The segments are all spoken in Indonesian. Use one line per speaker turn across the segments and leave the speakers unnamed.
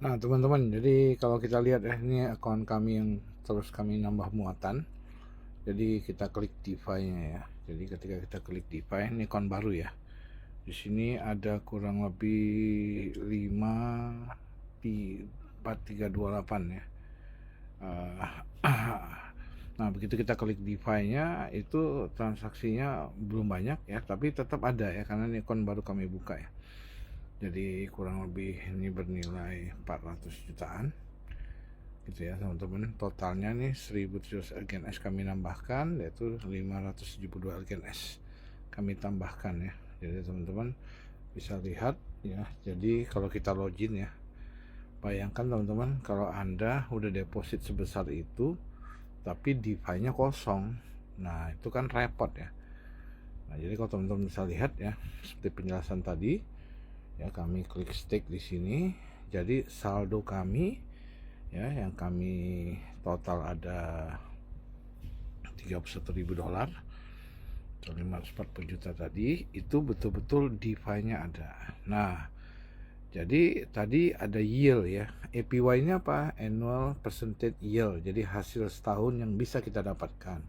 Nah, teman-teman, jadi kalau kita lihat ya, ini akun kami yang terus kami nambah muatan. Jadi kita klik DeFi-nya ya. Jadi ketika kita klik DeFi, ini akun baru ya. Di sini ada kurang lebih 5 4328 ya. Nah, begitu kita klik DeFi-nya, itu transaksinya belum banyak ya, tapi tetap ada ya, karena ini akun baru kami buka ya. Jadi kurang lebih ini bernilai 400 jutaan gitu ya teman-teman. Totalnya nih 1.700 LGNS kami nambahkan, yaitu 572 LGNS kami tambahkan ya. Jadi teman-teman bisa lihat ya. Jadi kalau kita login ya, bayangkan teman-teman kalau Anda udah deposit sebesar itu tapi DeFi-nya kosong. Nah, itu kan repot ya. Nah, jadi kalau teman-teman bisa lihat ya, seperti penjelasan tadi ya, kami klik stake di sini. Jadi saldo kami ya, yang kami total ada $31.000 atau 540 juta tadi, itu betul-betul DeFi-nya ada. Nah, jadi tadi ada yield ya. APY-nya apa? Annual Percentage Yield. Jadi hasil setahun yang bisa kita dapatkan.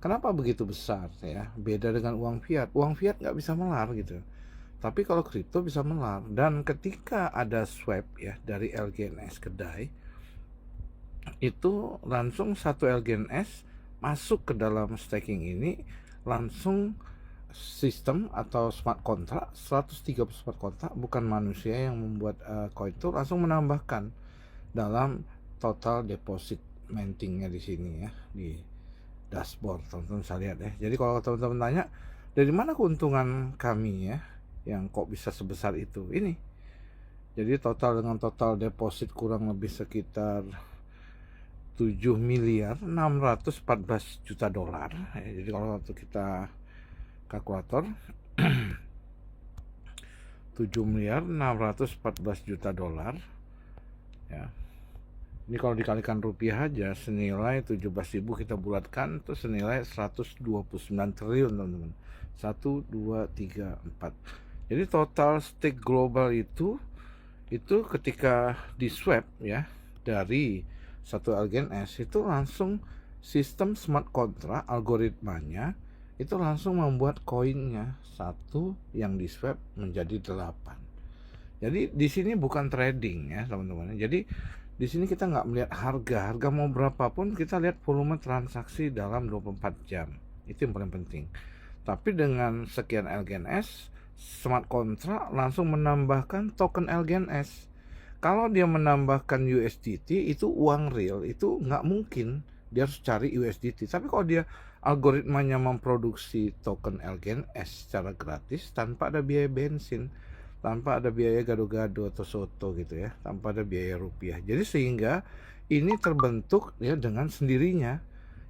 Kenapa begitu besar ya? Beda dengan uang fiat. Uang fiat nggak bisa melar gitu. Tapi kalau kripto bisa melar. Dan ketika ada swap ya dari LGNS ke DAI, itu langsung satu LGNS masuk ke dalam staking ini, langsung sistem atau smart contract 130 smart contract, bukan manusia yang membuat koin itu, langsung menambahkan dalam total deposit mintingnya di sini ya, di dashboard. Teman-teman bisa lihat ya. Jadi kalau teman-teman tanya dari mana keuntungan kami ya yang kok bisa sebesar itu, ini jadi total dengan total deposit kurang lebih sekitar 7.614 juta dolar ya. Jadi kalau waktu kita kalkulator 7.614 juta dolar ya. Ini kalau dikalikan rupiah aja senilai 17.000, kita bulatkan itu senilai 129 triliun teman-teman. 1, 2, 3, 4. Jadi total stake global itu ketika di swap ya dari satu LGNS itu langsung sistem smart contract algoritmanya itu langsung membuat koinnya satu yang di swap menjadi 8. Jadi di sini bukan trading ya teman-teman. Jadi di sini kita nggak melihat harga mau berapapun, kita lihat volume transaksi dalam 24 jam. Itu yang paling penting. Tapi dengan sekian LGNS, smart contract langsung menambahkan token LGNS. Kalau dia menambahkan USDT, itu uang real, itu nggak mungkin dia harus cari USDT. Tapi kalau dia algoritmanya memproduksi token LGNS secara gratis tanpa ada biaya bensin, tanpa ada biaya gado-gado atau soto gitu ya, tanpa ada biaya rupiah. Jadi sehingga ini terbentuk ya dengan sendirinya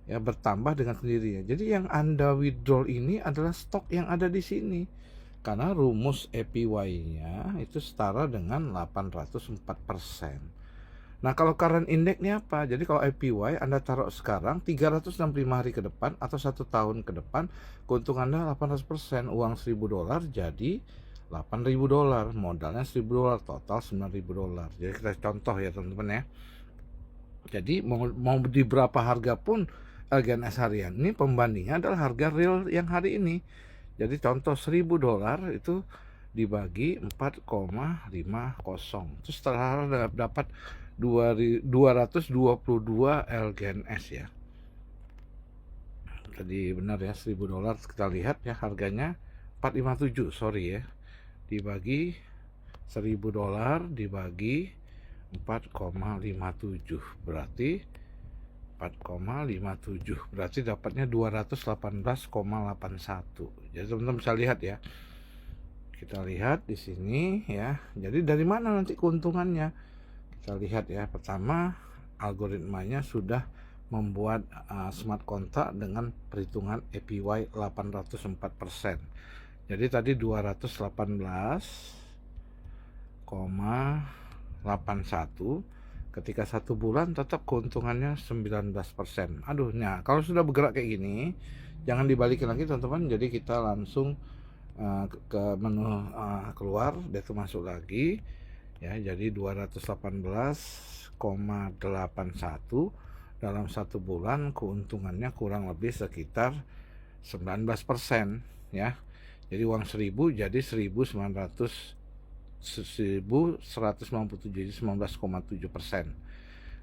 ya, bertambah dengan sendirinya. Jadi yang Anda withdraw ini adalah stok yang ada di sini. Karena rumus APY-nya itu setara dengan 804%. Nah, kalau current index-nya apa? Jadi kalau APY Anda taruh sekarang 365 hari ke depan atau 1 tahun ke depan, keuntungan Anda 800%. Uang $1.000 jadi $8.000, modalnya $1.000, total $9.000. Jadi kita contoh ya teman-teman ya. Jadi mau di berapa harga pun LGNS harian ini, pembandingnya adalah harga real yang hari ini. Jadi contoh $1.000 itu dibagi 4,50, terus setelah dapat 222 LGNS ya. Jadi benar ya, $1.000 kita lihat ya harganya 457, sorry ya, dibagi $1.000 dibagi 4,57 berarti 4,57 berarti dapatnya 218,81. Jadi teman-teman bisa lihat ya. Kita lihat di sini ya. Jadi dari mana nanti keuntungannya? Kita lihat ya. Pertama, algoritmanya sudah membuat smart contract dengan perhitungan APY 804%. Jadi tadi 218,81, ketika 1 bulan tetap keuntungannya 19%. Aduh, nah kalau sudah bergerak kayak gini, jangan dibalikin lagi teman-teman. Jadi kita langsung ke menu keluar, dia tuh masuk lagi ya. Jadi 218,81 dalam 1 bulan, keuntungannya kurang lebih sekitar 19% ya. Jadi uang 1000 jadi 1197, jadi 19,7%.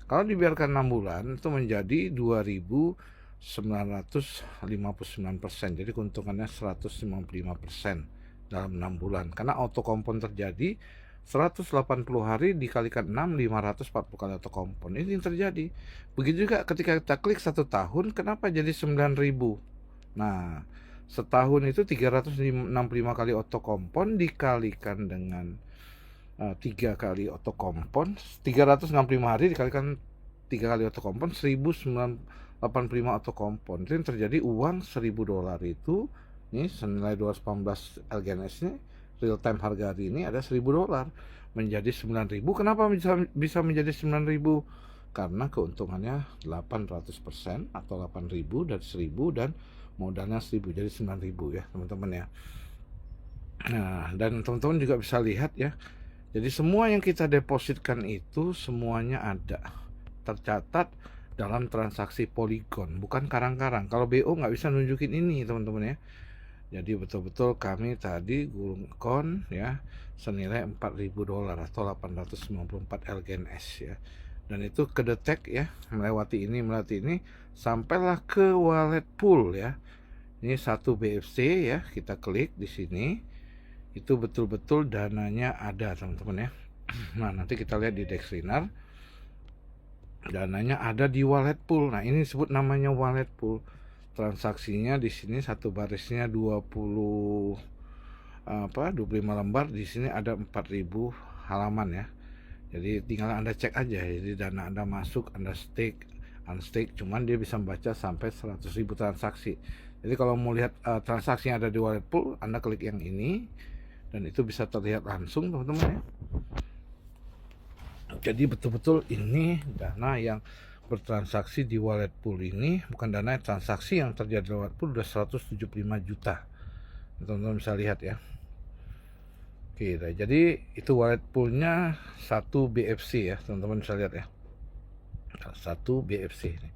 Kalau dibiarkan 6 bulan itu menjadi 2959%. Jadi keuntungannya 155% dalam 6 bulan. Karena autokompon terjadi 180 hari dikalikan 6, 540 kali autokompon. Ini yang terjadi. Begitu juga ketika kita klik 1 tahun, kenapa jadi 9.000? Nah, setahun itu 365 kali autokompon dikalikan dengan 3 kali autokompon, 365 hari dikalikan 3 kali autokompon, 1985 autokompon. Itu yang terjadi uang $1.000 itu, ini senilai 218 LGNS ini, real time harga hari ini ada $1.000 menjadi 9.000. Kenapa bisa menjadi 9.000? Karena keuntungannya 800% atau 8.000 dari 1.000 dan modalnya 1.000, jadi 9.000 ya teman-teman ya. Nah, dan teman-teman juga bisa lihat ya. Jadi semua yang kita depositkan itu semuanya ada tercatat dalam transaksi Polygon, bukan karang-karang. Kalau BO nggak bisa nunjukin ini teman-teman ya. Jadi betul-betul kami tadi gulungkan ya senilai $4.000 atau 894 LGNS ya. Dan itu kedetek ya, melewati ini sampailah ke wallet pool ya. Ini 1 BFC ya, kita klik di sini. Itu betul-betul dananya ada teman-teman ya. Nah, nanti kita lihat di Dexriner, dananya ada di wallet pool. Nah, ini disebut namanya wallet pool. Transaksinya di sini satu barisnya 25 lembar, di sini ada 4.000 halaman ya. Jadi tinggal Anda cek aja. Jadi dana Anda masuk, Anda stake, unstake, cuman dia bisa membaca sampai 100.000 transaksi. Jadi kalau mau lihat transaksi yang ada di wallet pool, Anda klik yang ini dan itu bisa terlihat langsung teman-teman ya. Jadi betul-betul ini dana yang bertransaksi di wallet pool ini, bukan dana transaksi yang terjadi di wallet pool, udah 175 juta. Teman-teman bisa lihat ya. Oke, jadi itu wallet poolnya 1 BFC ya, teman-teman bisa lihat ya. 1 BFC ini.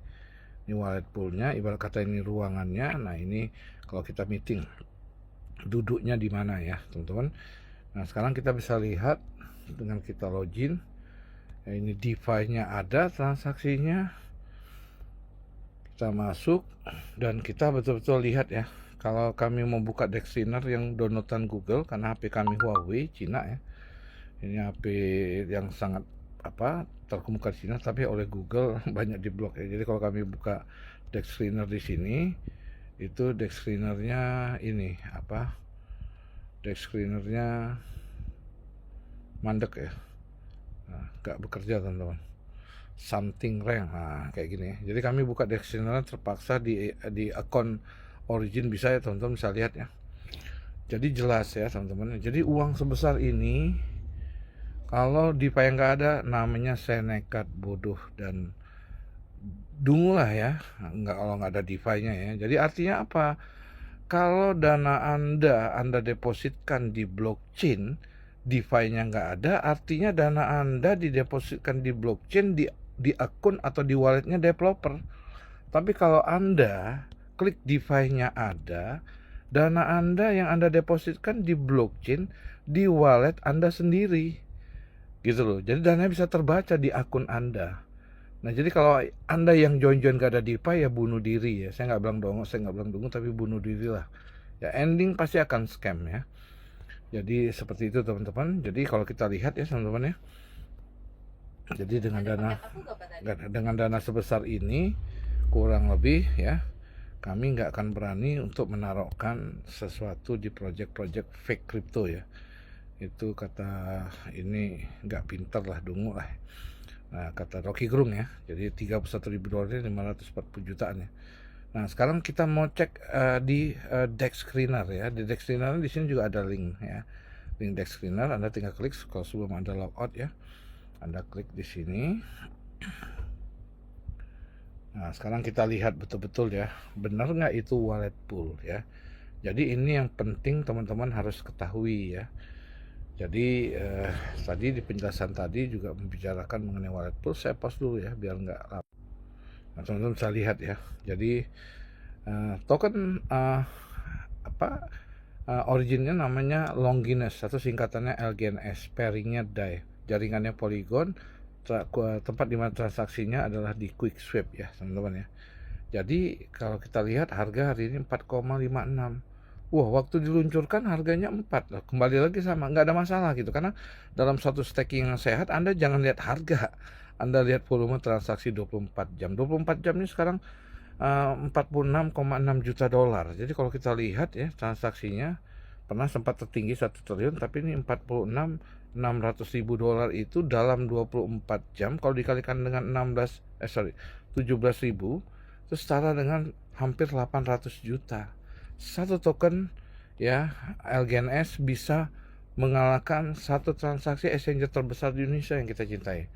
Ini wallet poolnya, ibarat kata ini ruangannya. Nah, ini kalau kita meeting duduknya di mana ya teman-teman. Nah, sekarang kita bisa lihat dengan kita login ya, ini DeFi-nya ada, transaksinya kita masuk dan kita betul-betul lihat ya. Kalau kami mau buka Dexriner yang downloadan Google, karena HP kami Huawei Cina ya, ini HP yang sangat terkemuka di Cina, tapi oleh Google banyak diblok ya. Jadi kalau kami buka Dexriner di sini, itu Dexrinernya ini Dexrinernya mandek ya, nggak bekerja teman-teman, something wrong, kayak gini ya. Jadi kami buka Dexriner terpaksa di akun origin, bisa ya teman-teman bisa lihat ya. Jadi jelas ya teman-teman. Jadi uang sebesar ini kalau DeFi yang nggak ada, namanya saya nekat, bodoh, dan dungu lah ya. Kalau nggak ada DeFi-nya ya. Jadi artinya apa? Kalau dana Anda depositkan di blockchain, DeFi-nya nggak ada, artinya dana Anda didepositkan di blockchain di akun atau di walletnya developer. Tapi kalau Anda klik DeFi-nya ada, dana Anda yang Anda depositkan di blockchain, di wallet Anda sendiri. Gitu loh. Jadi dananya bisa terbaca di akun Anda. Nah, jadi kalau Anda yang join gak ada DeFi ya bunuh diri ya. Saya nggak bilang dungu, tapi bunuh diri lah. Ya, ending pasti akan scam ya. Jadi seperti itu teman-teman. Jadi kalau kita lihat ya teman-teman ya. Jadi dengan dana sebesar ini kurang lebih ya, kami nggak akan berani untuk menaruhkan sesuatu di project-project fake crypto ya. Itu kata ini nggak pintar lah, dungu lah. Nah, kata Rocky Gerung ya. Jadi $31.000 540 jutaan ya. Nah, sekarang kita mau cek di Dexriner ya. Di Dexriner di sini juga ada link ya. Link Dexriner, Anda tinggal klik kalau sebelum Anda logout ya. Anda klik di sini. Nah, sekarang kita lihat betul-betul ya, benar nggak itu wallet pool ya. Jadi ini yang penting teman-teman harus ketahui ya. Jadi tadi di penjelasan tadi juga membicarakan mengenai wallet pool. Saya pause dulu ya biar nggak lama. Nah, teman-teman bisa lihat ya. Jadi token originnya namanya Longinus atau singkatannya LGNS, pairingnya DAI, jaringannya Polygon, tempat dimana transaksinya adalah di QuickSwap ya teman-teman ya. Jadi kalau kita lihat harga hari ini 4,56. Wah, waktu diluncurkan harganya 4 loh. Kembali lagi sama, nggak ada masalah gitu. Karena dalam suatu staking yang sehat, Anda jangan lihat harga. Anda lihat volume transaksi 24 jam. 24 jam ini sekarang 46,6 juta dolar. Jadi kalau kita lihat ya transaksinya pernah sempat tertinggi 1 triliun, tapi ini 46.600.000 dolar itu dalam 24 jam. Kalau dikalikan dengan 17.000 itu setara dengan hampir 800 juta. Satu token ya LGNS bisa mengalahkan satu transaksi exchanger terbesar di Indonesia yang kita cintai.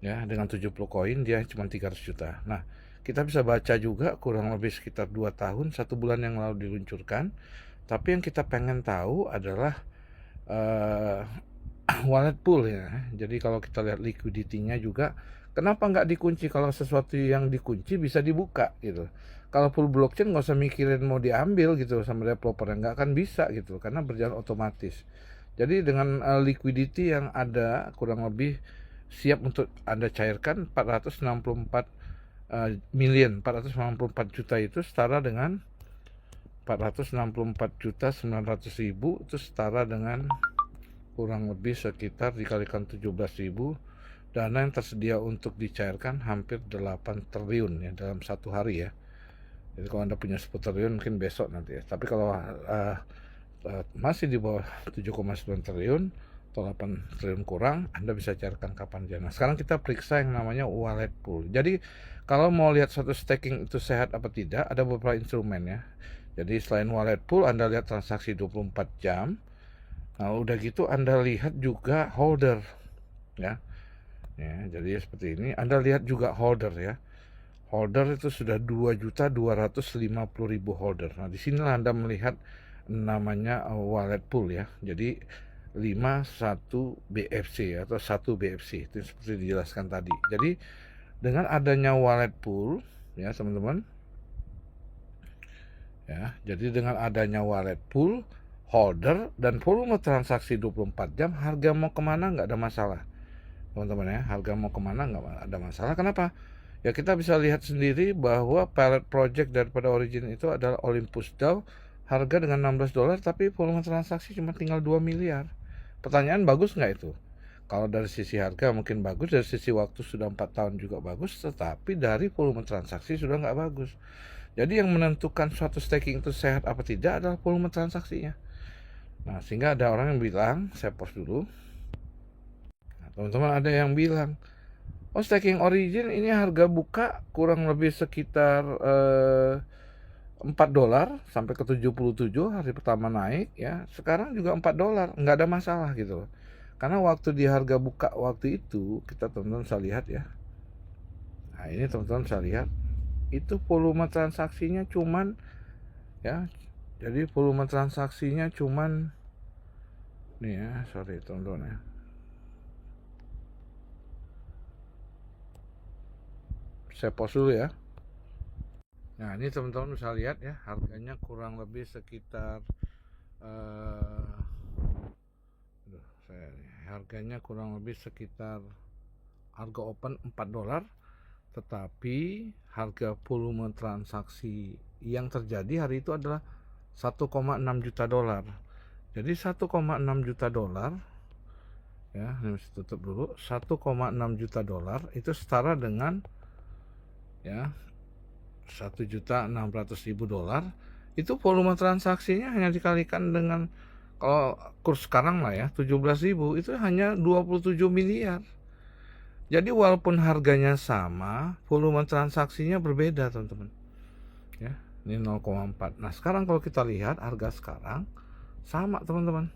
Ya, dengan 70 koin dia cuma 300 juta. Nah, kita bisa baca juga kurang lebih sekitar 2 tahun, 1 bulan yang lalu diluncurkan. Tapi yang kita pengen tahu adalah wallet pool ya. Jadi kalau kita lihat liquidity-nya juga, kenapa nggak dikunci? Kalau sesuatu yang dikunci bisa dibuka gitu. Kalau full blockchain nggak usah mikirin mau diambil gitu sama developer, nggak akan bisa gitu karena berjalan otomatis. Jadi dengan liquidity yang ada kurang lebih siap untuk Anda cairkan 464 million, 464 juta itu setara dengan 464 juta 900 ribu itu setara dengan kurang lebih sekitar dikalikan 17.000, dana yang tersedia untuk dicairkan hampir 8 triliun ya dalam satu hari ya. Jadi kalau Anda punya 10 triliun mungkin besok nanti ya. Tapi kalau masih di bawah 7,9 triliun atau 8 triliun kurang, Anda bisa cairkan kapan aja. Nah, sekarang kita periksa yang namanya wallet pool. Jadi kalau mau lihat satu staking itu sehat apa tidak, ada beberapa instrumen ya. Jadi selain wallet pool, Anda lihat transaksi 24 jam. Nah, udah gitu Anda lihat juga holder ya. Ya, jadi seperti ini. Anda lihat juga holder ya. Holder itu sudah 2.250.000 holder. Nah, di sinilah Anda melihat namanya wallet pool ya. Jadi 51 BFC atau 1 BFC itu seperti dijelaskan tadi. Jadi dengan adanya wallet pool ya teman-teman ya. Jadi dengan adanya wallet pool, holder dan volume transaksi 24 jam, harga mau kemana nggak ada masalah teman-teman ya. Harga mau kemana nggak ada masalah. Kenapa? Ya kita bisa lihat sendiri bahwa pilot project daripada Origin itu adalah Olympus DAO, harga dengan 16 dolar tapi volume transaksi cuma tinggal 2 miliar. Pertanyaan, bagus nggak itu? Kalau dari sisi harga mungkin bagus, dari sisi waktu sudah 4 tahun juga bagus, tetapi dari volume transaksi sudah nggak bagus. Jadi yang menentukan suatu staking itu sehat apa tidak adalah volume transaksinya. Nah, sehingga ada orang yang bilang, saya pause dulu. Nah, teman-teman ada yang bilang, oh staking Origin ini harga buka kurang lebih sekitar 4 dolar sampai ke 77 hari pertama naik ya. Sekarang juga 4 dolar, nggak ada masalah gitu loh. Karena waktu di harga buka waktu itu kita teman-teman bisa lihat ya. Nah, ini teman-teman bisa lihat itu volume transaksinya cuman ya. Jadi volume transaksinya cuman nih ya, sorry teman-teman ya. Saya pause dulu ya. Nah, ini teman-teman bisa lihat ya, harganya kurang lebih sekitar harganya kurang lebih sekitar harga open 4 dolar, tetapi harga volume transaksi yang terjadi hari itu adalah 1,6 juta dolar. Jadi 1,6 juta dolar ya, ini mesti tutup dulu. 1,6 juta dolar itu setara dengan ya 1.600.000 dolar. Itu volume transaksinya hanya dikalikan dengan, kalau kurs sekarang lah ya 17.000, itu hanya 27 miliar. Jadi walaupun harganya sama, volume transaksinya berbeda teman-teman ya. Ini 0,4. Nah sekarang kalau kita lihat harga sekarang sama teman-teman.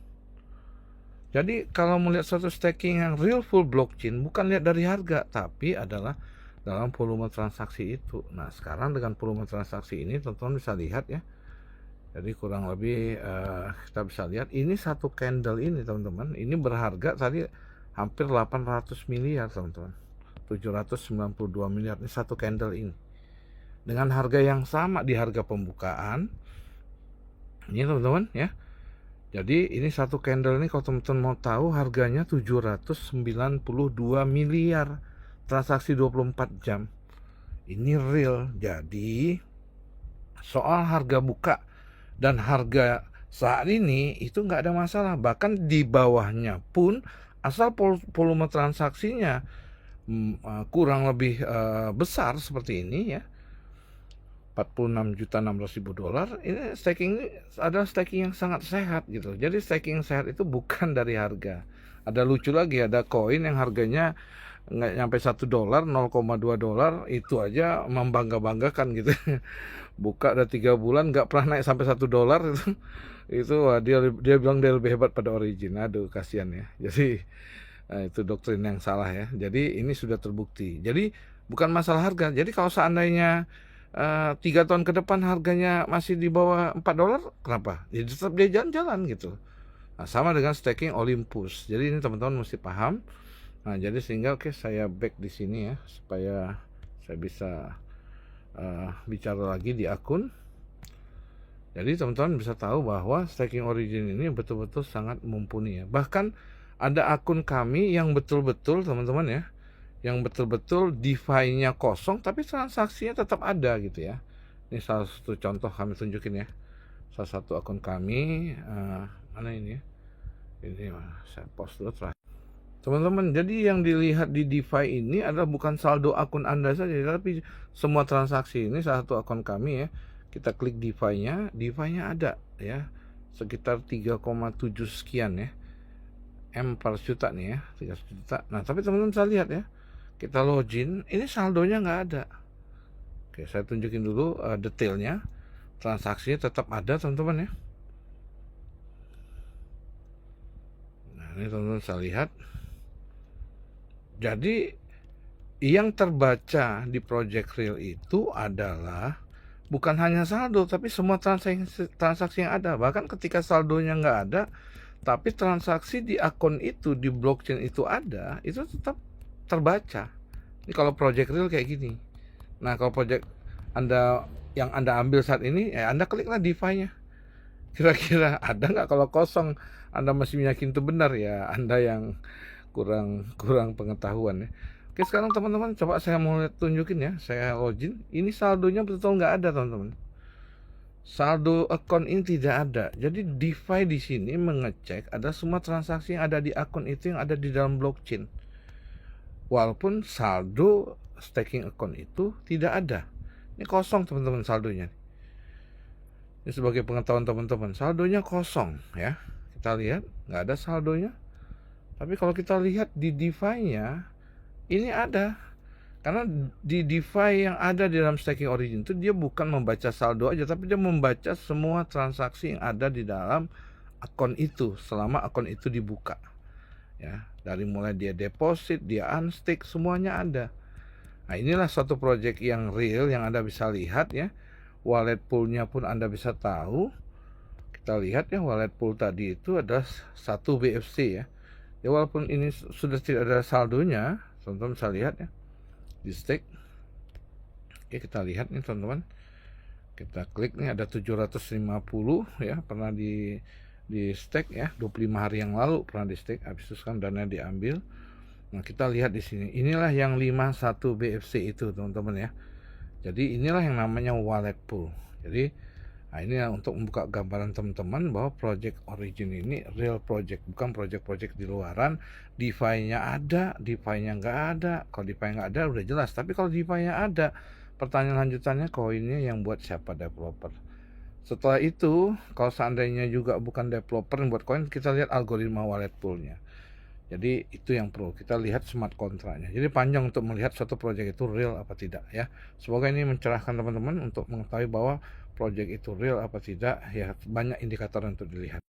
Jadi kalau melihat suatu staking yang real full blockchain, bukan lihat dari harga, tapi adalah dalam volume transaksi itu. Nah sekarang dengan volume transaksi ini teman-teman bisa lihat ya, Jadi kurang lebih kita bisa lihat ini satu candle ini teman-teman, ini berharga tadi hampir 800 miliar teman-teman, 792 miliar ini satu candle ini, dengan harga yang sama di harga pembukaan ini teman-teman ya. Jadi ini satu candle ini kalau teman-teman mau tahu harganya 792 miliar, transaksi 24 jam. Ini real. Jadi soal harga buka dan harga saat ini itu nggak ada masalah. Bahkan di bawahnya pun asal volume transaksinya kurang lebih besar seperti ini ya, 46.600.000 dolar, ini staking ini adalah staking yang sangat sehat gitu. Jadi staking sehat itu bukan dari harga. Ada lucu lagi, ada koin yang harganya nggak nyampe $1, 0,2 dolar, itu aja membangga-banggakan gitu. Buka ada 3 bulan nggak pernah naik sampai $1 itu wah, dia bilang dia lebih hebat pada Origin. Aduh kasihan ya. Jadi itu doktrin yang salah ya. Jadi ini sudah terbukti. Jadi bukan masalah harga. Jadi kalau seandainya 3 tahun ke depan harganya masih di bawah $4, kenapa? Ya tetap dia jalan-jalan gitu. Nah, sama dengan staking Olympus. Jadi ini teman-teman mesti paham. Nah, jadi sehingga saya back di sini ya supaya saya bisa bicara lagi di akun. Jadi teman-teman bisa tahu bahwa staking Origin ini betul-betul sangat mumpuni ya. Bahkan ada akun kami yang betul-betul teman-teman ya, yang betul-betul DeFi-nya kosong tapi transaksinya tetap ada gitu ya. Ini salah satu contoh kami tunjukin ya. Salah satu akun kami mana ini ya? Ini saya post dulu terakhir. Teman-teman, jadi yang dilihat di DeFi ini adalah bukan saldo akun Anda saja, tapi semua transaksi. Ini salah satu akun kami ya. Kita klik DeFi-nya, DeFi-nya ada ya. Sekitar 3,7 sekian ya. M per juta nih ya, 3 juta. Nah, tapi teman-teman bisa lihat ya. Kita login, ini saldonya nggak ada. Oke, saya tunjukin dulu detailnya. Transaksinya tetap ada teman-teman ya. Nah, ini teman-teman bisa lihat. Jadi yang terbaca di Project Real itu adalah bukan hanya saldo, tapi semua transaksi yang ada. Bahkan ketika saldonya nggak ada, tapi transaksi di akun itu, di blockchain itu ada, itu tetap terbaca. Ini kalau Project Real kayak gini. Nah, kalau project yang Anda ambil saat ini, Anda kliklah DeFi-nya. Kira-kira ada nggak? Kalau kosong, Anda masih yakin itu benar ya, Anda yang kurang pengetahuan ya. Oke, sekarang teman-teman coba saya mau tunjukin ya. Saya login. Ini saldonya betul nggak ada teman-teman. Saldo akun ini tidak ada. Jadi DeFi di sini mengecek ada semua transaksi yang ada di akun itu yang ada di dalam blockchain. Walaupun saldo staking akun itu tidak ada. Ini kosong teman-teman saldonya. Ini sebagai pengetahuan teman-teman, saldonya kosong ya. Kita lihat nggak ada saldonya. Tapi kalau kita lihat di DeFi-nya ini ada. Karena di DeFi yang ada di dalam staking Origin itu dia bukan membaca saldo aja, tapi dia membaca semua transaksi yang ada di dalam akun itu selama akun itu dibuka. Ya, dari mulai dia deposit, dia unstake, semuanya ada. Nah, inilah suatu project yang real yang Anda bisa lihat ya. Wallet pool-nya pun Anda bisa tahu. Kita lihat ya, wallet pool tadi itu adalah 1 BFC ya. Ya walaupun ini sudah tidak ada saldonya, teman-teman bisa lihat ya. Di stake. Oke, kita lihat nih teman-teman. Kita klik nih ada 750 ya, pernah di stake ya, 25 hari yang lalu pernah di stake, habis itu kan dana diambil. Nah, kita lihat di sini. Inilah yang 51 BFC itu, teman-teman ya. Jadi inilah yang namanya wallet pool. Jadi nah, ini untuk membuka gambaran teman-teman bahwa project Origin ini real project, bukan project-project di luaran. DeFi-nya ada, DeFi-nya nggak ada. Kalau DeFi nggak ada udah jelas. Tapi kalau DeFi-nya ada, pertanyaan lanjutannya koinnya yang buat siapa? Developer. Setelah itu, kalau seandainya juga bukan developer yang buat koin, kita lihat algoritma wallet pool-nya. Jadi itu yang perlu kita lihat smart kontraknya. Jadi panjang untuk melihat suatu project itu real apa tidak ya. Semoga ini mencerahkan teman-teman untuk mengetahui bahwa project itu real apa tidak ya, banyak indikator untuk dilihat.